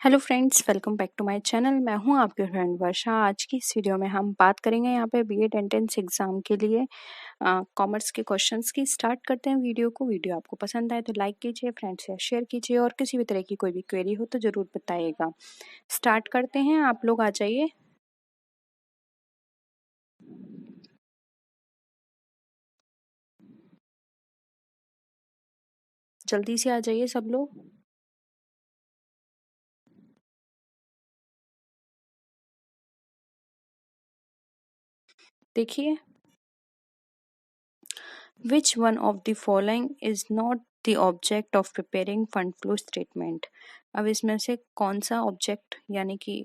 Hello friends, welcome back to my channel. मैं हूं आपकी फ्रेंड वर्षा। आज की इस वीडियो में हम बात करेंगे यहाँ पे बीएड एंट्रेंस एग्जाम के लिए कॉमर्स के क्वेश्चंस की। स्टार्ट करते हैं वीडियो को। वीडियो आपको पसंद आए तो लाइक कीजिए, फ्रेंड्स से शेयर कीजिए और किसी भी तरह की कोई भी क्वेरी हो तो ज़रूर बताइएगा। स्टार्ट करते हैं, आप लोग आ जाइए। जल्दी से आ जाइए सब लोग। देखिए, Which one of the following is not the object of preparing fund flow statement? अब इसमें से कौन सा ऑब्जेक्ट यानी कि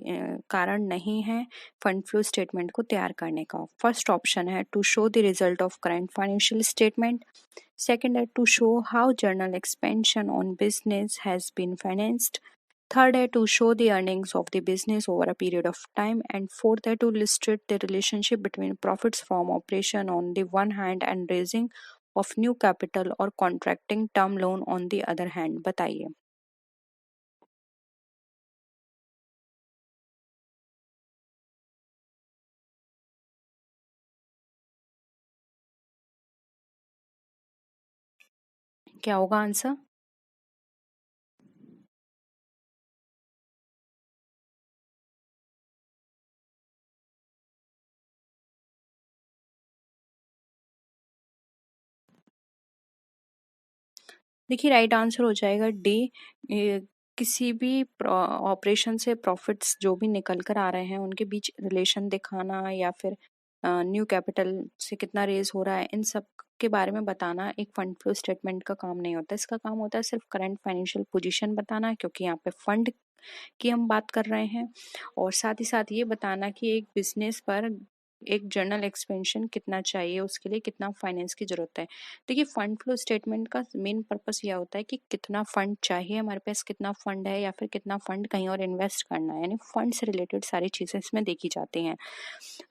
कारण नहीं है फंड फ्लो स्टेटमेंट को तैयार करने का। फर्स्ट ऑप्शन है to show the result of current financial statement. Second है to show how journal expansion on business has been financed. Third है to show the earnings of the business over a period of time, and fourth है to illustrate the relationship between profits from operation on the one hand and raising of new capital or contracting term loan on the other hand। बताइए। क्या होगा answer? देखिए, right answer हो जाएगा D. किसी भी operation से प्रॉफिट्स जो भी निकल कर आ रहे हैं उनके बीच रिलेशन दिखाना या फिर न्यू कैपिटल से कितना रेज हो रहा है, इन सब के बारे में बताना एक फंड फ्लो स्टेटमेंट का काम नहीं होता। इसका काम होता है सिर्फ करंट फाइनेंशियल पोजीशन बताना, क्योंकि यहाँ पे फंड की हम बात कर रहे हैं। और साथ ही साथ ये बताना कि एक बिजनेस पर एक जर्नल एक्सपेंशन कितना चाहिए, उसके लिए कितना फाइनेंस की जरूरत है। देखिए, फंड फ्लो स्टेटमेंट का मेन पर्पस यह होता है कि कितना फंड चाहिए हमारे पास, कितना फंड है या फिर कितना फंड कहीं और इन्वेस्ट करना है, यानी फंड से रिलेटेड सारी चीजें इसमें देखी जाती हैं।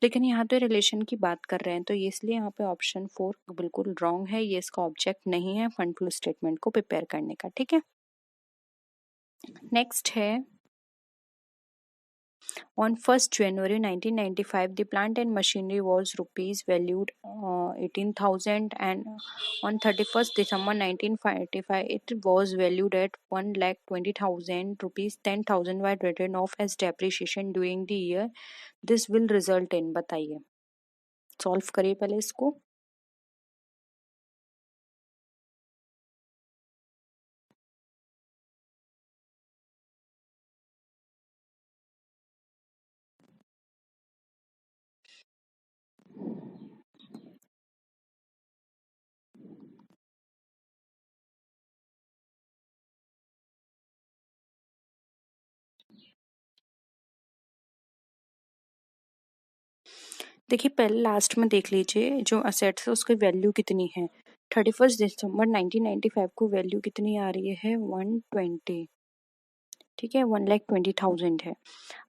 लेकिन यहाँ तो रिलेशन की बात कर रहे हैं, तो ये इसलिए यहाँ पे ऑप्शन 4 बिल्कुल रॉन्ग है। ये इसका ऑब्जेक्ट नहीं है फंड फ्लो स्टेटमेंट को प्रिपेयर करने का। ठीक है, नेक्स्ट है On 1st January 1995, the plant and machinery was rupees valued 18,000, and on 31st December 1955, it was valued at 1,20,000 rupees. 10,000 were written off as depreciation during the year. This will result in, बताइए। Solve करिए पहले इसको। देखिए, पहले last में देख लीजिए जो असेट्स है उसकी वैल्यू कितनी है। 31 दिसंबर 1995 को वैल्यू कितनी आ रही है? 120। ठीक है, 1,20,000 है।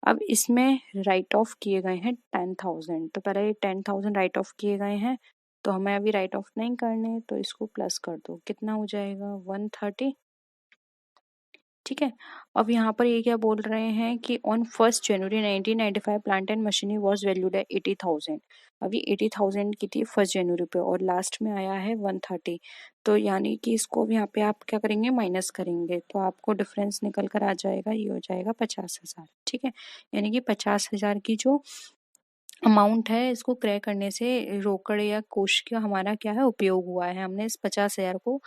अब इसमें राइट ऑफ किए गए हैं 10,000, तो पहले 10,000 राइट ऑफ किए गए हैं, तो हमें अभी राइट ऑफ नहीं करने, तो इसको प्लस कर दो। कितना हो जाएगा? 130। ठीक है, अब यहाँ पर ये क्या बोल रहे हैं कि on 1 January 1995 plant and machinery was valued है 80,000। अभी 80,000 की थी 1 जनवरी पे, और लास्ट में आया है 130। तो यानी कि इसको भी यहाँ पे आप क्या करेंगे? माइनस करेंगे, तो आपको डिफरेंस निकल कर आ जाएगा, ये हो जाएगा 50,000। ठीक है, यानी कि 50,000 की जो अमाउंट है इसको क्रय करने से रोकड़ या कोष का हमारा क्या है? उपयोग हुआ है। हमने इस 50,000 को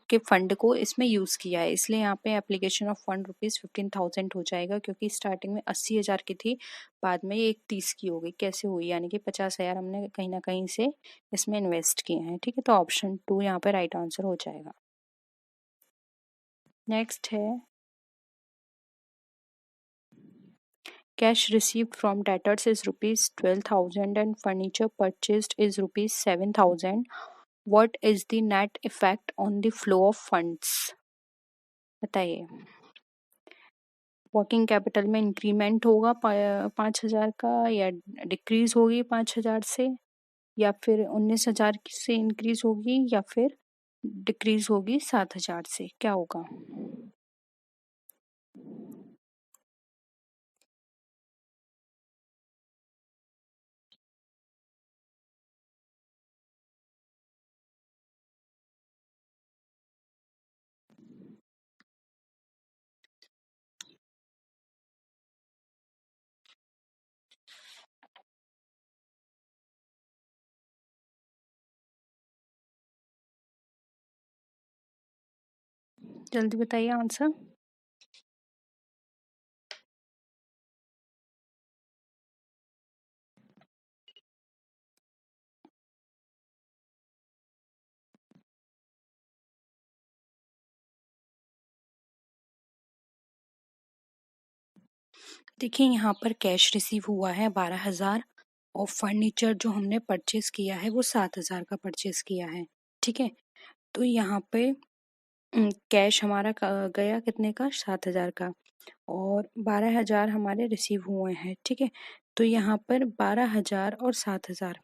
के फंड को इसमें यूज किया है, इसलिए यहाँ पे एप्लीकेशन ऑफ फंड ₹15,000 हो जाएगा, क्योंकि स्टार्टिंग में 80,000 की थी, बाद में ये 31 की हो गई। कैसे हुई? यानी कि 50,000 हमने कहीं ना कहीं से इसमें इन्वेस्ट किए हैं। ठीक है, तो ऑप्शन 2 यहाँ पे राइट आंसर हो जाएगा। नेक्स्ट है cash received from debtors is rupees 12,000 and furniture purchased is rupees 7,000. What is the net effect on the flow of funds? बताइए। वर्किंग कैपिटल में इंक्रीमेंट होगा 5,000 का, या डिक्रीज होगी 5,000 से, या फिर 19,000 से इंक्रीज होगी, या फिर डिक्रीज होगी 7,000 से? क्या होगा? जल्दी बताइए आंसर। देखिए यहाँ पर कैश रिसीव हुआ है 12,000 और फर्नीचर जो हमने परचेज किया है वो 7,000 का परचेज किया है। ठीक है, तो यहाँ पे कैश हमारा गया कितने का, 7,000 का, और 12,000 हमारे रिसीव हुए हैं। ठीक है, तो यहाँ पर 12,000 और 7,000,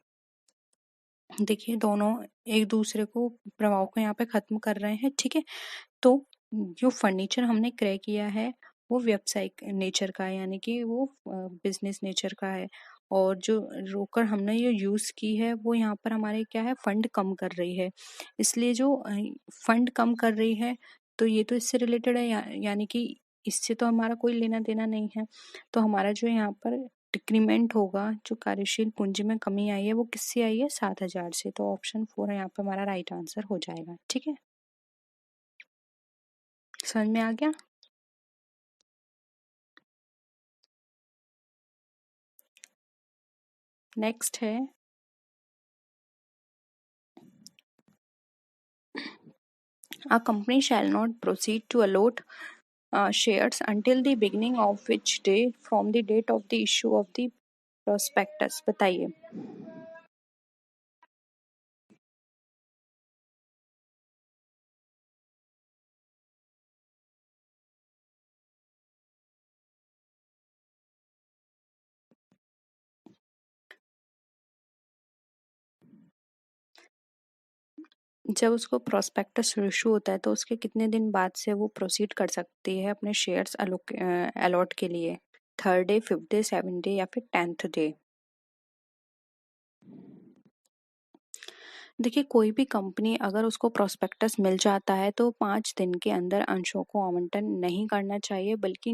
देखिए दोनों एक दूसरे को प्रभाव को यहाँ पे खत्म कर रहे हैं। ठीक है, तो जो फर्नीचर हमने क्रय किया है वो व्यावसायिक नेचर का है, यानी कि वो बिजनेस नेचर का है, और जो रोकड़ हमने ये यूज की है वो यहाँ पर हमारे क्या है, फंड कम कर रही है। इसलिए जो फंड कम कर रही है तो ये तो इससे रिलेटेड है, यानी कि इससे तो हमारा कोई लेना देना नहीं है। तो हमारा जो यहाँ पर डिक्रीमेंट होगा, जो कार्यशील पूंजी में कमी आई है वो किससे आई है, 7,000 से। तो ऑप्शन 4 यहाँ पे हमारा राइट आंसर हो जाएगा। ठीक है, समझ में आ गया। नेक्स्ट है, a company shall not proceed to allot shares until the beginning of which day from the date of the issue of the prospectus। बताइए। जब उसको प्रोस्पेक्टस इशू होता है तो उसके कितने दिन बाद से वो प्रोसीड कर सकती है अपने शेयर्स अलॉट के लिए, 3rd day, 5th day, 7th day या फिर 10th डे। देखिए कोई भी कंपनी अगर उसको प्रोस्पेक्टस मिल जाता है तो 5 दिन के अंदर अंशों को आवंटन नहीं करना चाहिए, बल्कि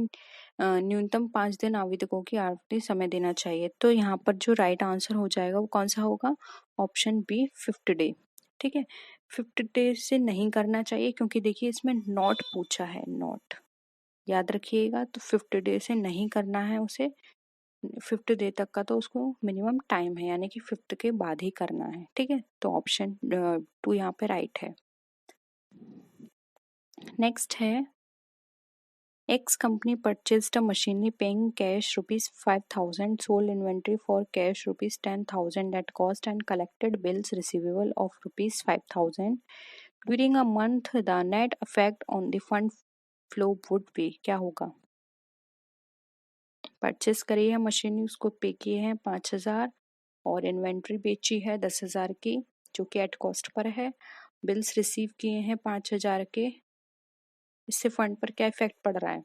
न्यूनतम 5 दिन आवेदकों की आखिरी समय देना चाहिए। तो यहाँ पर जो राइट आंसर हो जाएगा वो कौन सा होगा, ऑप्शन बी, 5th डे। ठीक है, 5th डे से नहीं करना चाहिए क्योंकि देखिए इसमें नॉट पूछा है, नॉट, याद रखिएगा। तो 5th डे से नहीं करना है उसे, 5th डे तक का तो उसको मिनिमम टाइम है, यानी कि 5th के बाद ही करना है। ठीक है, तो ऑप्शन 2 यहाँ पे राइट है। नेक्स्ट है, X company purchased a machinery paying cash rupees 5,000, sold inventory for cash rupees 10,000 at cost and collected bills receivable of rupees 5,000 during a month। The net effect on the fund flow would be, क्या होगा। Purchase करी है machinery, उसको पे किए हैं 5,000 और inventory बेची है 10,000 की जो कि एट कॉस्ट पर है, बिल्स रिसीव किए हैं 5,000 के, इससे फंड पर क्या इफेक्ट पड़ रहा है।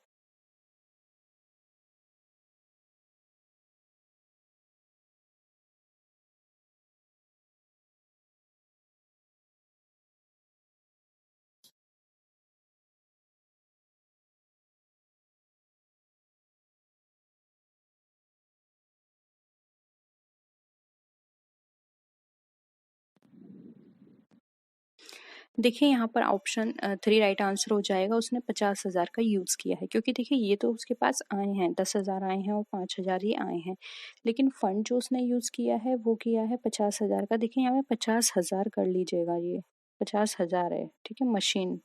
देखिए यहाँ पर ऑप्शन 3 राइट आंसर हो जाएगा। उसने 50,000 का यूज किया है क्योंकि देखिए ये तो उसके पास आए हैं, 10,000 आए हैं और 5,000 ही आए हैं, लेकिन फंड जो उसने यूज किया है वो किया है 50,000 का। देखिए यहाँ पे 50,000 कर लीजिएगा, ये 50,000 है। ठीक है, मशीन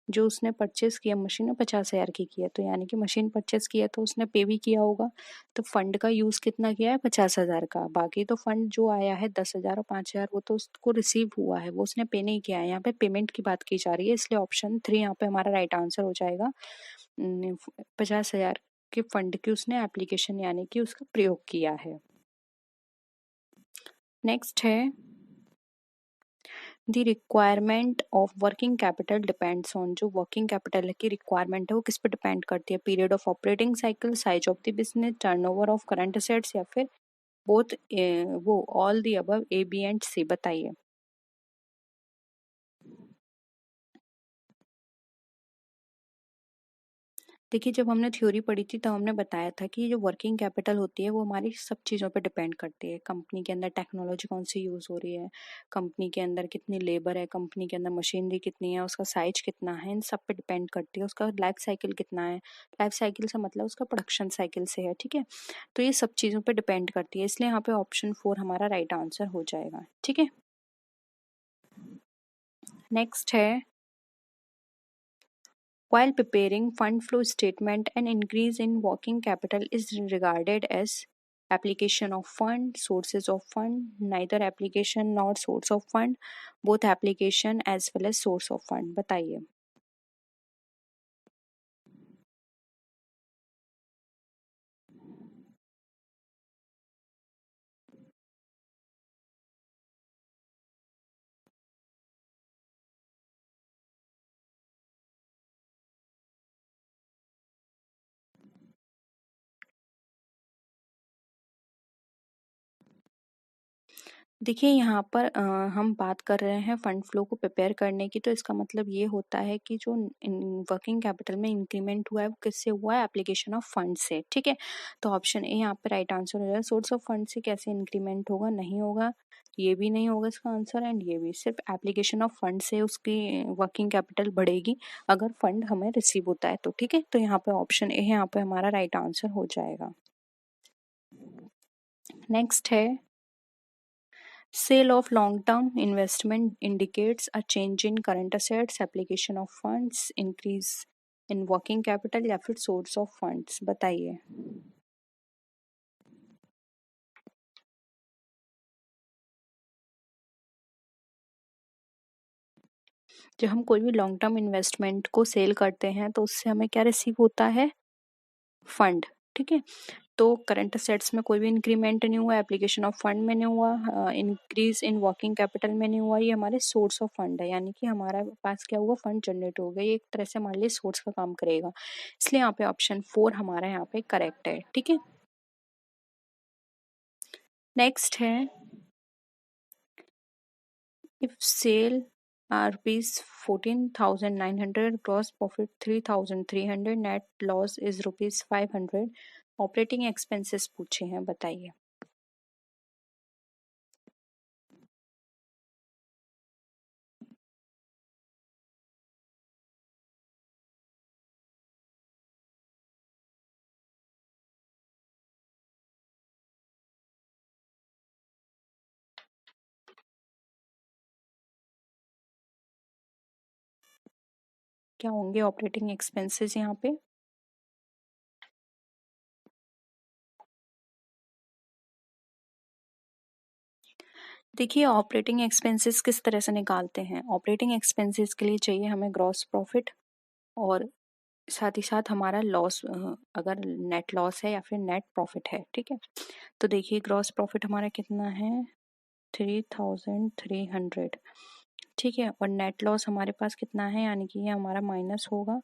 जो उसने परचेस किया, मशीन ने 50,000 की किया, तो यानी कि मशीन परचेस किया तो उसने पे भी किया होगा। तो फंड का यूज कितना किया है, 50,000 का। बाकी तो फंड जो आया है 10,000 और 5,000 वो तो उसको रिसीव हुआ है, वो उसने पे नहीं किया है। यहाँ पे पेमेंट की बात की जा रही है, इसलिए ऑप्शन 3 यहाँ पे हमारा राइट आंसर हो जाएगा। 50,000 के फंड की उसने एप्लीकेशन यानी कि उसका प्रयोग किया है। नेक्स्ट है, the requirement of working capital depends on, जो वर्किंग कैपिटल की रिक्वायरमेंट है वो किस पे डिपेंड करती है, period of operating cycle, size of the business, turnover of current assets या फिर बोथ, वो all the above, A B and C. बताइए। देखिए, जब हमने थ्योरी पढ़ी थी तब हमने बताया था कि जो वर्किंग कैपिटल होती है वो हमारी सब चीज़ों पे डिपेंड करती है। कंपनी के अंदर टेक्नोलॉजी कौन सी यूज़ हो रही है, कंपनी के अंदर कितनी लेबर है, कंपनी के अंदर मशीनरी कितनी है, उसका साइज कितना है, इन सब पे डिपेंड करती है। उसका लाइफ साइकिल कितना है, लाइफ साइकिल से मतलब उसका प्रोडक्शन साइकिल से है, ठीक है। तो ये सब चीज़ों पे डिपेंड करती है, इसलिए यहाँ पे ऑप्शन 4 हमारा राइट आंसर हो जाएगा, ठीक है। नेक्स्ट है, while preparing fund flow statement, an increase in working capital is regarded as application of fund, sources of fund, neither application nor source of fund, both application as well as source of fund। बताइए। देखिए, यहाँ पर हम बात कर रहे हैं fund flow को प्रिपेयर करने की, तो इसका मतलब ये होता है कि जो वर्किंग कैपिटल में इंक्रीमेंट हुआ है वो किससे हुआ है, एप्लीकेशन ऑफ फंड से, ठीक है। तो ऑप्शन ए यहाँ पे राइट आंसर हो जाएगा। सोर्स ऑफ फंड से कैसे इंक्रीमेंट होगा, नहीं होगा, ये भी नहीं होगा इसका आंसर, एंड ये भी। सिर्फ एप्लीकेशन ऑफ फंड से उसकी वर्किंग कैपिटल बढ़ेगी अगर फंड हमें रिसीव होता है तो, ठीक है। तो यहाँ पे ऑप्शन ए यहाँ पे हमारा राइट आंसर हो जाएगा। नेक्स्ट है, sale of long-term investment indicates a change in current assets, application of funds, increase in working capital या फिर source of funds। बताइए। जब हम कोई भी लॉन्ग टर्म इन्वेस्टमेंट को सेल करते हैं तो उससे हमें क्या रिसीव होता है, फंड, ठीक है। तो करंट असेट्स में कोई भी इंक्रीमेंट नहीं हुआ, एप्लीकेशन ऑफ फंड में नहीं हुआ, इंक्रीज इन वर्किंग कैपिटल में नहीं हुआ, ये हमारे सोर्स ऑफ फंड है, यानी कि हमारा पास क्या हुआ, फंड जनरेट हो गया। ये एक तरह से हमारे लिए सोर्स का काम करेगा, इसलिए यहाँ पे ऑप्शन 4 हमारा यहाँ पे करेक्ट है, ठीक है। नेक्स्ट है, if sale ₹14,900, gross profit 3,300, net loss is ₹500, operating expenses पूछे हैं, बताइए। क्या होंगे ऑपरेटिंग एक्सपेंसेस यहाँ पे? देखिए, ऑपरेटिंग एक्सपेंसेस किस तरह से निकालते हैं। ऑपरेटिंग एक्सपेंसेस के लिए चाहिए हमें ग्रॉस प्रॉफिट और साथ ही साथ हमारा लॉस, अगर नेट लॉस है या फिर नेट प्रॉफिट है, ठीक है। तो देखिए, ग्रॉस प्रॉफिट हमारा कितना है, 3,300, ठीक है। और नेट लॉस हमारे पास कितना है, यानी कि ये हमारा माइनस होगा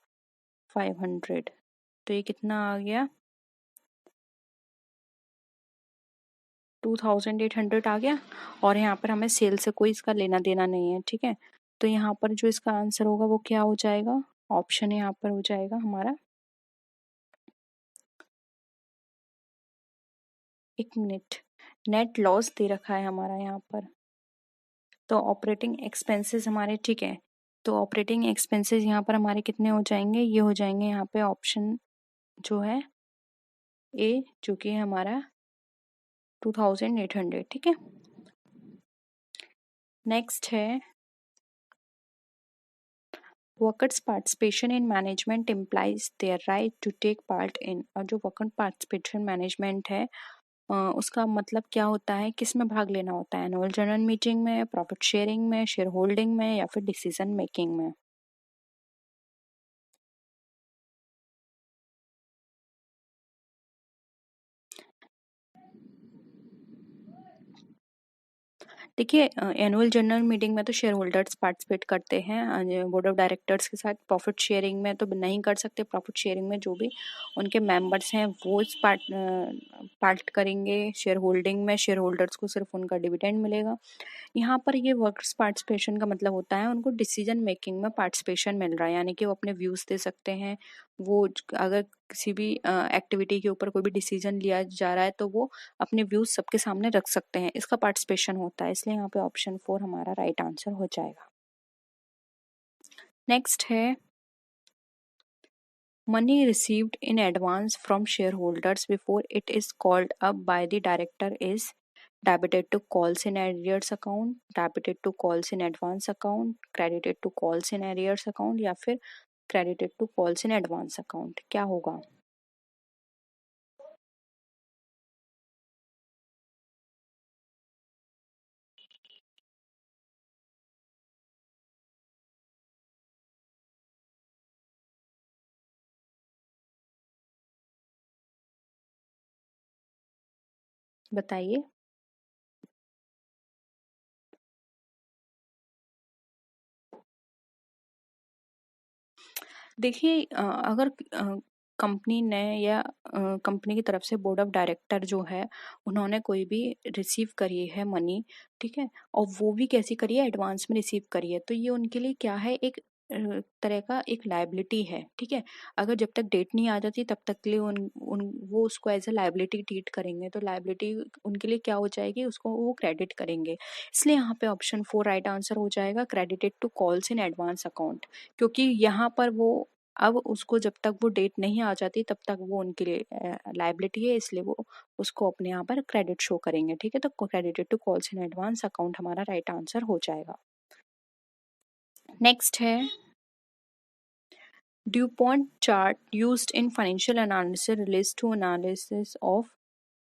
500। तो ये कितना आ गया, 2,800 आ गया। और यहाँ पर हमें सेल से कोई इसका लेना देना नहीं है, ठीक है। तो यहाँ पर जो इसका आंसर होगा वो क्या हो जाएगा, ऑप्शन यहाँ पर हो जाएगा हमारा, एक मिनट, नेट लॉस दे रखा है हमारा यहाँ पर। तो ऑपरेटिंग एक्सपेंसेस हमारे, ठीक है, तो ऑपरेटिंग एक्सपेंसेस यहाँ पर हमारे कितने हो जाएंगे, ये हो जाएंगे यहाँ पे ऑप्शन जो है ए, जो कि है हमारा 2,800, ठीक है। नेक्स्ट है, workers participation in management employees their right to take part in. और जो वर्कर पार्टिसिपेशन मैनेजमेंट है उसका मतलब क्या होता है, किस में भाग लेना होता है, एनुअल जनरल मीटिंग में, प्रॉफिट शेयरिंग में, शेयर होल्डिंग में, या फिर डिसीजन मेकिंग में। देखिए, एनुअल जनरल मीटिंग में तो शेयर होल्डर्स पार्टिसिपेट करते हैं बोर्ड ऑफ डायरेक्टर्स के साथ। प्रॉफिट शेयरिंग में तो नहीं कर सकते, प्रॉफिट शेयरिंग में जो भी उनके मेंबर्स हैं वो इस पार्ट करेंगे। शेयर होल्डिंग में शेयर होल्डर्स को सिर्फ उनका डिविडेंड मिलेगा। यहाँ पर ये वर्कर्स पार्टिसिपेशन का मतलब होता है उनको डिसीजन मेकिंग में पार्टिसिपेशन मिल रहा है, यानी कि वो अपने व्यूज दे सकते हैं। वो अगर किसी भी एक्टिविटी के ऊपर कोई भी डिसीजन लिया जा रहा है तो वो अपने व्यूज सबके सामने रख सकते हैं, इसका पार्टिसिपेशन होता है। इसलिए यहाँ पे ऑप्शन 4 हमारा राइट आंसर हो जाएगा। नेक्स्ट है money received in advance from shareholders before it is called up by the director is debited to calls in arrears account, debited to calls in advance account, credited to calls in arrears account या फिर credited to calls in advance account। क्या होगा? बताइए। देखिए अगर company ने या company की तरफ से बोर्ड ऑफ डायरेक्टर जो है उन्होंने कोई भी रिसीव करी है मनी, ठीक है, और वो भी कैसी करी है, एडवांस में रिसीव करी है, तो ये उनके लिए क्या है, एक तरह का एक लायबिलिटी है, ठीक है। अगर जब तक डेट नहीं आ जाती तब तक के लिए उन उन वो उसको एज ए लायबिलिटी ट्रीट करेंगे, तो लायबिलिटी उनके लिए क्या हो जाएगी, उसको वो क्रेडिट करेंगे। इसलिए यहाँ पे ऑप्शन 4 राइट आंसर हो जाएगा, credited to calls in advance account. क्योंकि यहाँ पर वो अब उसको जब तक वो डेट नहीं आ जाती तब तक वो उनके लिए लायबिलिटी है, इसलिए वो उसको अपने यहाँ पर क्रेडिट शो करेंगे, ठीक है। तो credited to calls in advance account हमारा राइट आंसर हो जाएगा। नेक्स्ट है DuPont chart used in financial analysis relates to analysis of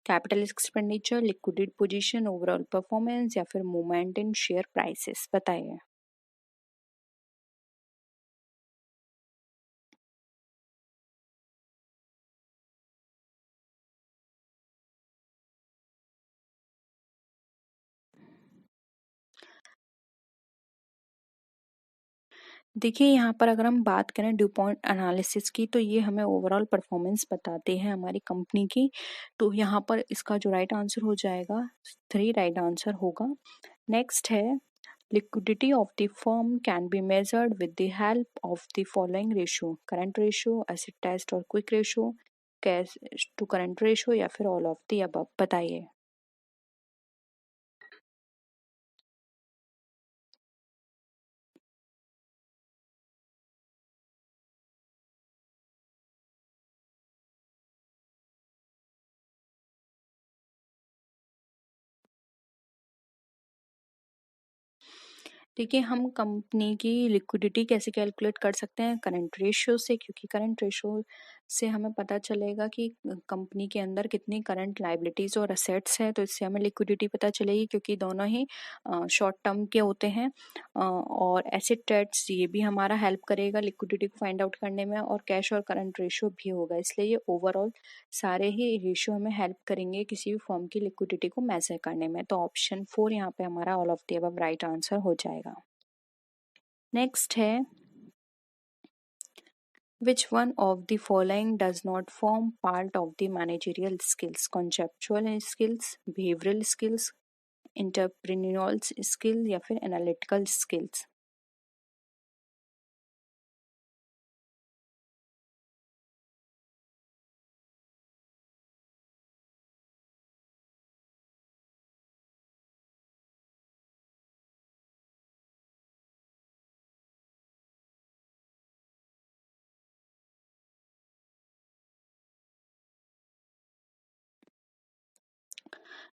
capital expenditure, liquidity position, overall performance या फिर मूवमेंट इन शेयर प्राइसेस। बताइए। देखिए यहाँ पर अगर हम बात करें ड्यूपॉन्ट एनालिसिस की, तो ये हमें ओवरऑल परफॉर्मेंस बताते हैं हमारी कंपनी की। तो यहाँ पर इसका जो राइट आंसर हो जाएगा 3 राइट आंसर होगा। नेक्स्ट है liquidity of the firm can be measured with the help of the following ratio, current ratio, acid test और quick ratio, cash to current ratio या फिर ऑल ऑफ द अबव। बताइए। देखिए हम company की liquidity कैसे calculate कर सकते हैं, करंट रेशियो से, क्योंकि करंट रेशियो से हमें पता चलेगा कि कंपनी के अंदर कितनी करंट लाइबिलिटीज और असेट्स है, तो इससे हमें लिक्विडिटी पता चलेगी, क्योंकि दोनों ही शॉर्ट टर्म के होते हैं। और एसिड ट्रेड्स ये भी हमारा हेल्प करेगा लिक्विडिटी को फाइंड आउट करने में, और कैश और करंट रेशियो भी होगा, इसलिए ये ओवरऑल सारे ही रेशियो हमें हेल्प करेंगे किसी भी फर्म की लिक्विडिटी को मेजर करने में। तो ऑप्शन 4 यहाँ पे हमारा all of the above right answer हो जाएगा। नेक्स्ट है which one of the following does not form part of the managerial skills, conceptual skills, behavioral skills, entrepreneurial skill या फिर analytical skills।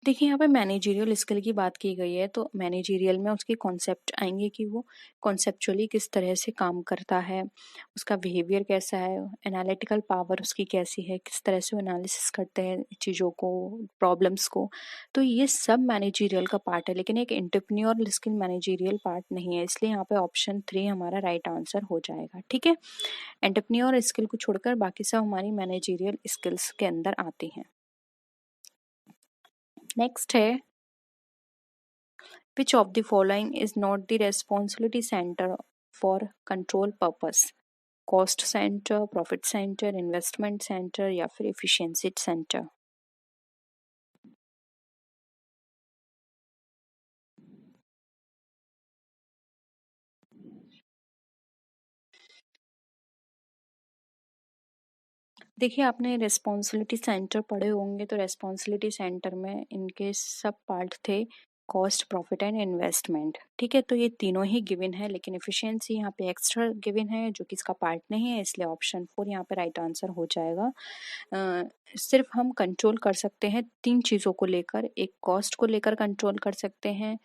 देखिए यहाँ पे मैनेजरियल स्किल की बात की गई है, तो मैनेजरियल में उसके कॉन्सेप्ट आएंगे कि वो कॉन्सेप्चुअली किस तरह से काम करता है, उसका बिहेवियर कैसा है, एनालिटिकल पावर उसकी कैसी है, किस तरह से वो एनालिसिस करते हैं चीज़ों को, प्रॉब्लम्स को। तो ये सब मैनेजरियल का पार्ट है, लेकिन एक एंटरप्रेन्योर स्किल मैनेजरियल पार्ट नहीं है, इसलिए यहाँ पे ऑप्शन 3 हमारा राइट आंसर हो जाएगा, ठीक है। एंटरप्रेन्योर स्किल को छोड़कर बाकी सब हमारी मैनेजरियल स्किल्स के अंदर आती हैं। नेक्स्ट है which of the following is not the responsibility center for control purpose, cost center, profit center, investment center या फिर efficiency center। देखिए, आपने रिस्पॉन्सिबिलिटी सेंटर पढ़े होंगे, तो रिस्पॉन्सिबिलिटी सेंटर में इनके सब पार्ट थे कॉस्ट, प्रॉफिट एंड इन्वेस्टमेंट। ठीक है, तो ये तीनों ही गिवन है, लेकिन एफिशिएंसी यहाँ पे एक्स्ट्रा गिवन है जो कि इसका पार्ट नहीं है, इसलिए ऑप्शन 4 यहाँ पे राइट आंसर हो जाएगा। सिर्फ हम कंट्रोल कर सकते हैं 3 चीज़ों को लेकर, एक कॉस्ट को लेकर कंट्रोल कर सकते हैं,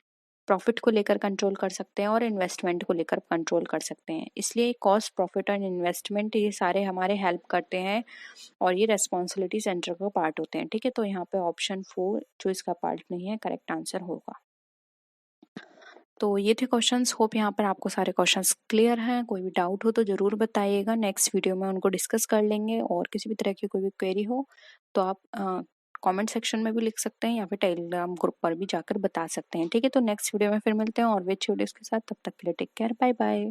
प्रॉफिट को लेकर कंट्रोल कर सकते हैं और इन्वेस्टमेंट को लेकर कंट्रोल कर सकते हैं। इसलिए कॉस्ट, प्रॉफिट और इन्वेस्टमेंट ये सारे हमारे हेल्प करते हैं और ये रेस्पॉन्सिबिलिटी सेंटर का पार्ट होते हैं। ठीक है, तो यहाँ पे ऑप्शन 4 जो इसका पार्ट नहीं है करेक्ट आंसर होगा। तो ये थे क्वेश्चंस। होप यहाँ पर आपको सारे क्वेश्चंस क्लियर हैं। कोई भी डाउट हो तो ज़रूर बताइएगा, नेक्स्ट वीडियो में उनको डिस्कस कर लेंगे। और किसी भी तरह की कोई भी क्वेरी हो तो आप कमेंट सेक्शन में भी लिख सकते हैं या फिर टेलीग्राम ग्रुप पर भी जाकर बता सकते हैं। ठीक है, तो नेक्स्ट वीडियो में फिर मिलते हैं और विच वीडियोज़ के साथ। तब तक के लिए टेक केयर, बाय बाय।